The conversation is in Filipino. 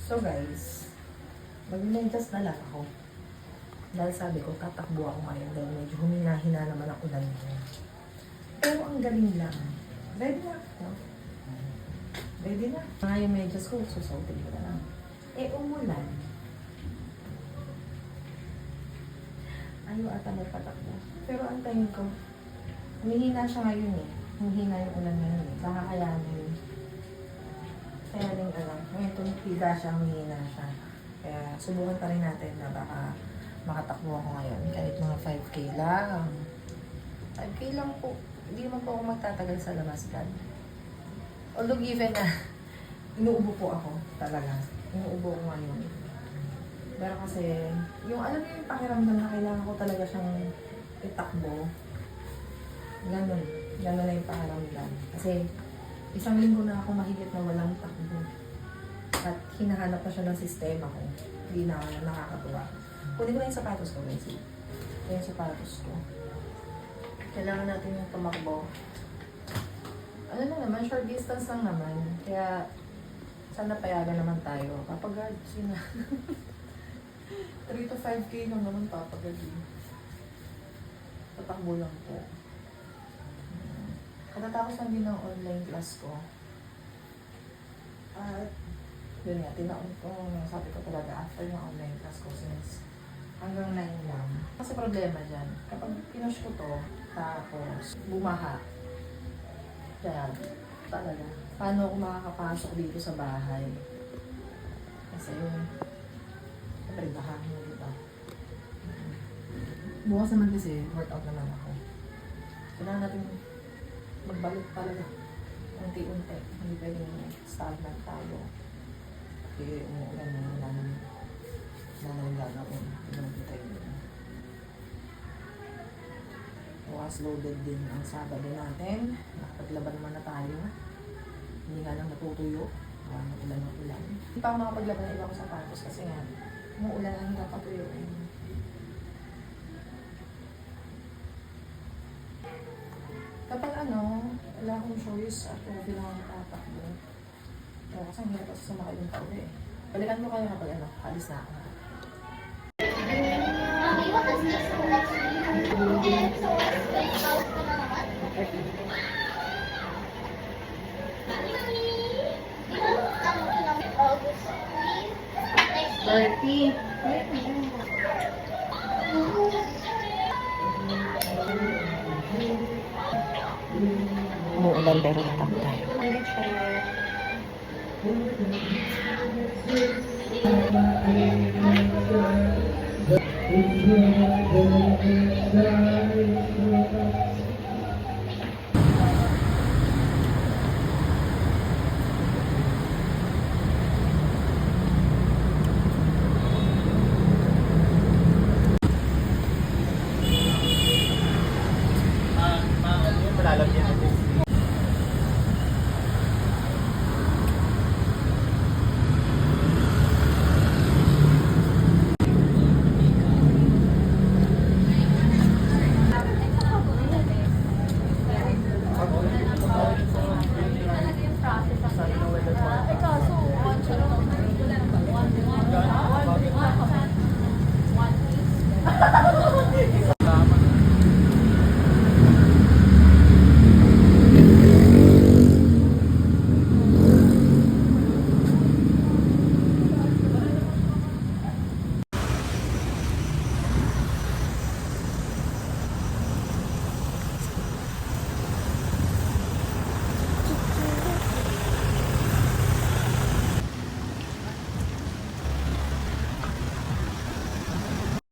So guys, mag-medyas na lang ako. Dahil sabi ko, tatakbo ako ngayon dahil medyo humina-hina naman ang ulan ngayon. Pero ang galing lang. Ready na ako. Ready na. Mga yung medyas ko, susuotin ko na lang. Eh, umulan. Ayaw ata may patakbo. Pero antayin ko. Humihina siya ngayon eh. Humihina yung ulan ngayon eh. Baka kayanin. Kayanin alam. Ngayon tumipiga siya, humihina siya. Kaya subukan pa rin natin na baka makatakbo ako ngayon. Kahit mga 5K lang. 5K lang po. Hindi naman po ako magtatagal sa labas gan. Although given na inuubo po ako talaga. Inuubo ko ngayon. Pero kasi, yung alam mo yung pakiramdam na kailangan ko talaga siyang itakbo. Ganun. Ganun na yung pakiramdam. Kasi, isang linggo na ako mahigit na walang takbo. At hinahanap pa siya ng sistema ko. Hindi na nakakatuwa. Kunin ko na yung sapatos ko, guys. Yung sapatos ko. Kailangan natin yung tumakbo. Ano na naman, short distance lang naman. Kaya, sana payagan naman tayo. Papagad, sina. 3 to 5K lang naman papagad. Tatakbo lang po. Katatapos lang din ng online class ko. At, yun nga, tinaon ko, sabi ko talaga, after ng online class ko, since hanggang 9 lang. Kasi problema dyan, kapag pinush ko to, tapos bumaha, kaya talaga, paano ako makakapasok dito sa bahay? Kasi, siyempre, baha mo dito. Bukas naman kasi, workout naman ako. Kailangan natin magbalik talaga. Unti-unti. Hindi pwedeng stagnant tayo. Kasi umuulan na nananggaga ko. Pinagkita yun. Bukas loaded din ang Sabado natin. Nakapaglaban naman na tayo. Hindi nga lang natutuyo. Matulan ng ulan. Hindi pa ako nakapaglaban ng ibang sapatos kasi nga umuulan ang hindi napatuyo. Kapag wala akong choice at bilang tatakbo. Kaya kasi ang hirap kasi sumakay yung tao eh. Balikan mo kayo kapag alis na ako. Bertie. Umuulan pero natakbo tayo.